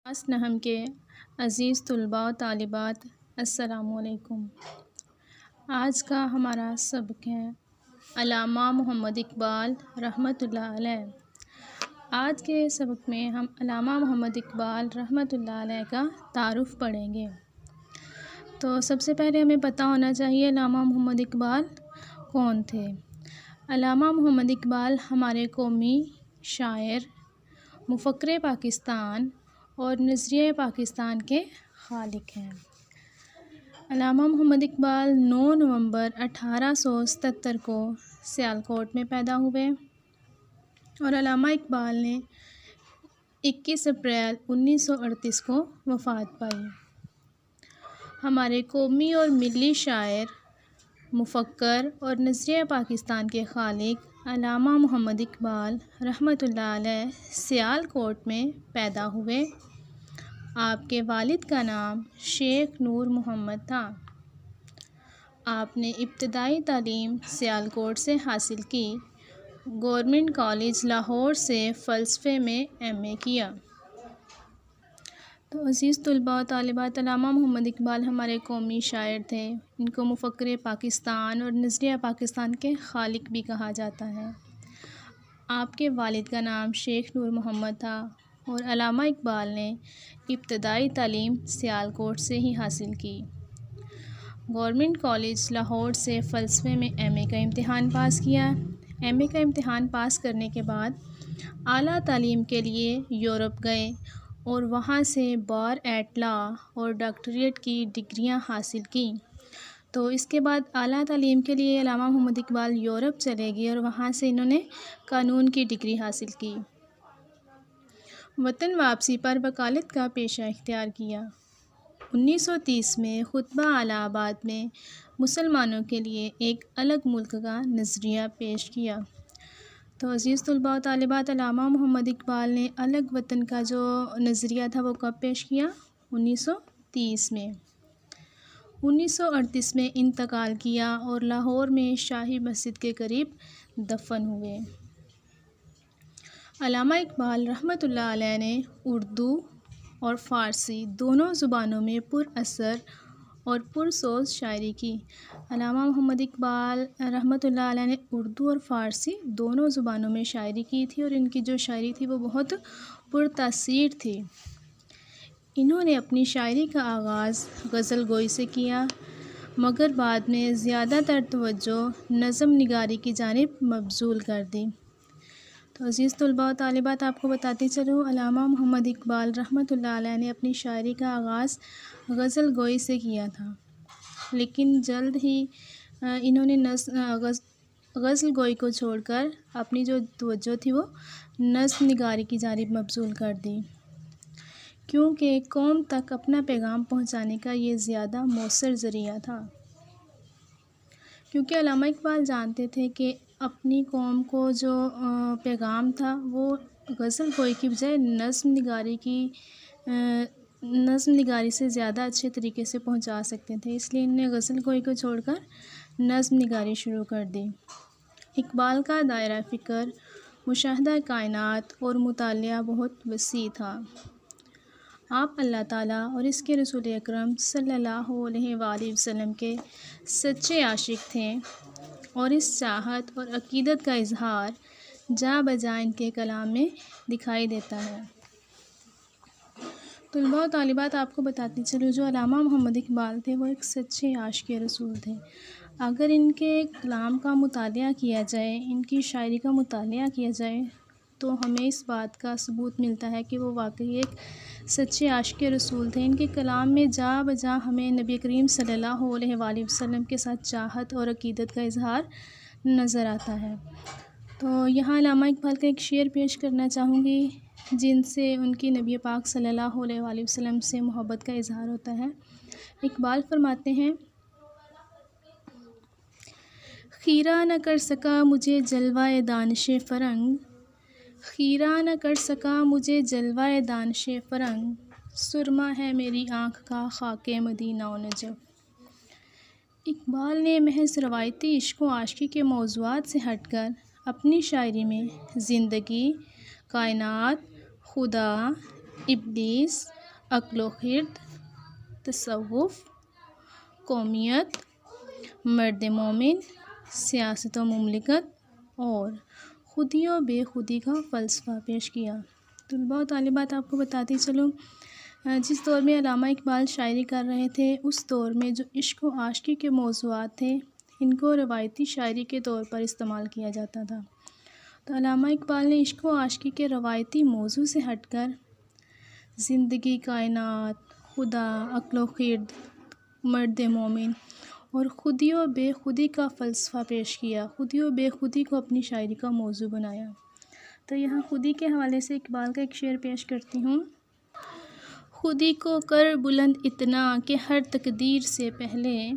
Class نہم کے عزیز طلباء و طالبات، السلام علیکم۔ آج کا ہمارا سبق ہے علامہ محمد اقبال رحمۃ اللہ علیہ۔ آج کے سبق میں ہم علامہ محمد اقبال رحمۃ اللہ علیہ کا تعارف پڑھیں گے۔ تو سب سے پہلے ہمیں پتہ ہونا چاہیے علامہ محمد اقبال کون تھے۔ علامہ محمد اقبال ہمارے قومی شاعر، مفکر پاکستان اور نظریہ پاکستان کے خالق ہیں۔ علامہ محمد اقبال 9 نومبر 1877 کو سیالکوٹ میں پیدا ہوئے اور علامہ اقبال نے 21 اپریل 1938 کو وفات پائی۔ ہمارے قومی اور ملی شاعر، مفکر اور نظریہ پاکستان کے خالق علامہ محمد اقبال رحمۃ اللہ علیہ سیالکوٹ میں پیدا ہوئے۔ آپ کے والد کا نام شیخ نور محمد تھا۔ آپ نے ابتدائی تعلیم سیالکوٹ سے حاصل کی۔ گورنمنٹ کالج لاہور سے فلسفے میں ایم اے کیا۔ تو عزیز طلباء و طالبات، علامہ محمد اقبال ہمارے قومی شاعر تھے۔ ان کو مفکر پاکستان اور نظریہ پاکستان کے خالق بھی کہا جاتا ہے۔ آپ کے والد کا نام شیخ نور محمد تھا اور علامہ اقبال نے ابتدائی تعلیم سیالکوٹ سے ہی حاصل کی۔ گورنمنٹ کالج لاہور سے فلسفے میں ایم اے کا امتحان پاس کیا۔ ایم اے کا امتحان پاس کرنے کے بعد اعلیٰ تعلیم کے لیے یورپ گئے اور وہاں سے بار ایٹ لا اور ڈاکٹریٹ کی ڈگریاں حاصل کیں۔ تو اس کے بعد اعلیٰ تعلیم کے لیے علامہ محمد اقبال یورپ چلے گئے اور وہاں سے انہوں نے قانون کی ڈگری حاصل کی۔ وطن واپسی پر وکالت کا پیشہ اختیار کیا۔ 1930 میں خطبہ الہ آباد میں مسلمانوں کے لیے ایک الگ ملک کا نظریہ پیش کیا۔ تو عزیز طلباء و طالبات، علامہ محمد اقبال نے الگ وطن کا جو نظریہ تھا وہ کب پیش کیا؟ 1930 میں۔ 1938 میں انتقال کیا اور لاہور میں شاہی مسجد کے قریب دفن ہوئے۔ علامہ اقبال رحمۃ اللہ علیہ نے اردو اور فارسی دونوں زبانوں میں پر اثر اور پرسوز شاعری کی۔ علامہ محمد اقبال رحمۃ اللہ علیہ نے اردو اور فارسی دونوں زبانوں میں شاعری کی تھی اور ان کی جو شاعری تھی وہ بہت پرتاثیر تھی۔ انہوں نے اپنی شاعری کا آغاز غزل گوئی سے کیا، مگر بعد میں زیادہ تر توجہ نظم نگاری کی جانب مبذول کر دی۔ تو عزیز طلباء و طالبات، آپ کو بتاتی چلوں، علامہ محمد اقبال رحمۃ اللہ علیہ نے اپنی شاعری کا آغاز غزل گوئی سے کیا تھا، لیکن جلد ہی انہوں نے غزل گوئی کو چھوڑ کر اپنی جو توجہ تھی وہ نظم نگاری کی جانب مبذول کر دی، کیونکہ قوم تک اپنا پیغام پہنچانے کا یہ زیادہ مؤثر ذریعہ تھا۔ کیونکہ علامہ اقبال جانتے تھے کہ اپنی قوم کو جو پیغام تھا وہ غزل گوئی کی بجائے نظم نگاری سے زیادہ اچھے طریقے سے پہنچا سکتے تھے، اس لیے انہوں نے غزل گوئی کو چھوڑ کر نظم نگاری شروع کر دی۔ اقبال کا دائرہ فکر، مشاہدہ کائنات اور مطالعہ بہت وسیع تھا۔ آپ اللہ تعالیٰ اور اس کے رسول اکرم صلی اللہ علیہ وآلہ وسلم کے سچے عاشق تھے اور اس چاہت اور عقیدت کا اظہار جا بجا ان کے کلام میں دکھائی دیتا ہے۔ طلباء و طالبات، آپ کو بتاتی چلوں، جو علامہ محمد اقبال تھے وہ ایک سچے عاشق رسول تھے۔ اگر ان کے کلام کا مطالعہ کیا جائے، ان کی شاعری کا مطالعہ کیا جائے تو ہمیں اس بات کا ثبوت ملتا ہے کہ وہ واقعی ایک سچے عاشق رسول تھے۔ ان کے کلام میں جا بجا ہمیں نبی کریم صلی اللہ علیہ وآلہ وسلم کے ساتھ چاہت اور عقیدت کا اظہار نظر آتا ہے۔ تو یہاں علامہ اقبال کا ایک شعر پیش کرنا چاہوں گی جن سے ان کی نبی پاک صلی اللہ علیہ وآلہ وسلم سے محبت کا اظہار ہوتا ہے۔ اقبال فرماتے ہیں، خیرہ نہ کر سکا مجھے جلوہ دانش فرنگ، خیرہ نہ کر سکا مجھے جلوہ دانش فرنگ، سرما ہے میری آنکھ کا خاک مدینہ و نجف۔ اقبال نے محض روایتی عشق و عاشقی کے موضوعات سے ہٹ کر اپنی شاعری میں زندگی، کائنات، خدا، ابلیس، عقل و خرد، تصوف، قومیت، مرد مومن، سیاست و مملکت اور خودی و بے خودی کا فلسفہ پیش کیا۔ طلباء و طالبات، آپ کو بتاتی چلوں، جس دور میں علامہ اقبال شاعری کر رہے تھے، اس دور میں جو عشق و عاشقی کے موضوعات تھے، ان کو روایتی شاعری کے طور پر استعمال کیا جاتا تھا۔ تو علامہ اقبال نے عشق و عاشقی کے روایتی موضوع سے ہٹ کر زندگی، کائنات، خدا، عقل و خرد، مرد مومن اور خودی و بے خودی کا فلسفہ پیش کیا۔ خودی و بے خودی کو اپنی شاعری کا موضوع بنایا۔ تو یہاں خودی کے حوالے سے اقبال کا ایک شعر پیش کرتی ہوں۔ خودی کو کر بلند اتنا کہ ہر تقدیر سے پہلے،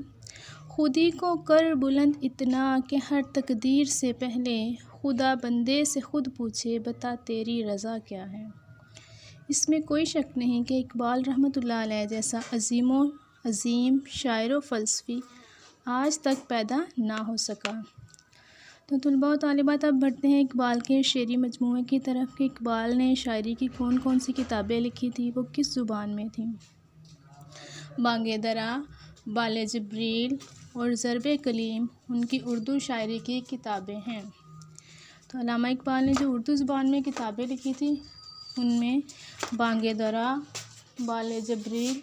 خودی کو کر بلند اتنا کہ ہر تقدیر سے پہلے، خدا بندے سے خود پوچھے بتا تیری رضا کیا ہے۔ اس میں کوئی شک نہیں کہ اقبال رحمۃ اللہ علیہ جیسا عظیم شاعر و فلسفی آج تک پیدا نہ ہو سکا۔ تو طلباء و طالبات، اب بڑھتے ہیں اقبال کے شعری مجموعے کی طرف کہ اقبال نے شاعری کی کون کون سی کتابیں لکھی تھیں، وہ کس زبان میں تھیں۔ بانگ درا، بال جبریل اور ضرب کلیم ان کی اردو شاعری کی کتابیں ہیں۔ تو علامہ اقبال نے جو اردو زبان میں کتابیں لکھی تھیں، ان میں بانگ درا، بال جبریل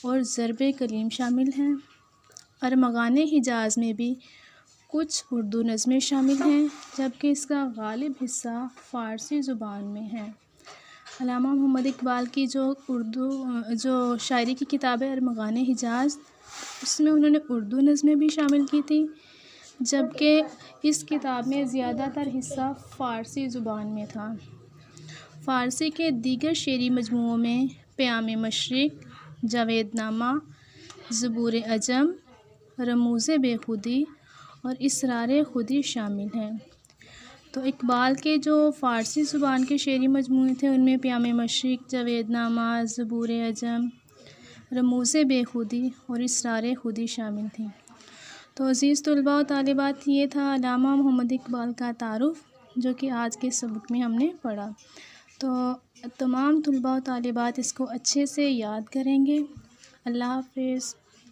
اور ضرب کلیم شامل ہیں۔ ارمغان حجاز میں بھی کچھ اردو نظمیں شامل ہیں، جبکہ اس کا غالب حصہ فارسی زبان میں ہے۔ علامہ محمد اقبال کی جو شاعری کی کتاب ہے ارمغان حجاز، اس میں انہوں نے اردو نظمیں بھی شامل کی تھیں، جبکہ اس کتاب میں زیادہ تر حصہ فارسی زبان میں تھا۔ فارسی کے دیگر شعری مجموعوں میں پیام مشرق، جاوید نامہ، زبور عجم، رموز بے خودی اور اسرار خودی شامل ہیں۔ تو اقبال کے جو فارسی زبان کے شعری مجموعے تھے، ان میں پیام مشرق، جاوید نامہ، زبور عجم، رموز بے خودی اور اسرار خودی شامل تھیں۔ تو عزیز طلباء و طالبات، یہ تھا علامہ محمد اقبال کا تعارف، جو کہ آج کے سبق میں ہم نے پڑھا۔ تو تمام طلباء و طالبات اس کو اچھے سے یاد کریں گے۔ اللہ حافظ۔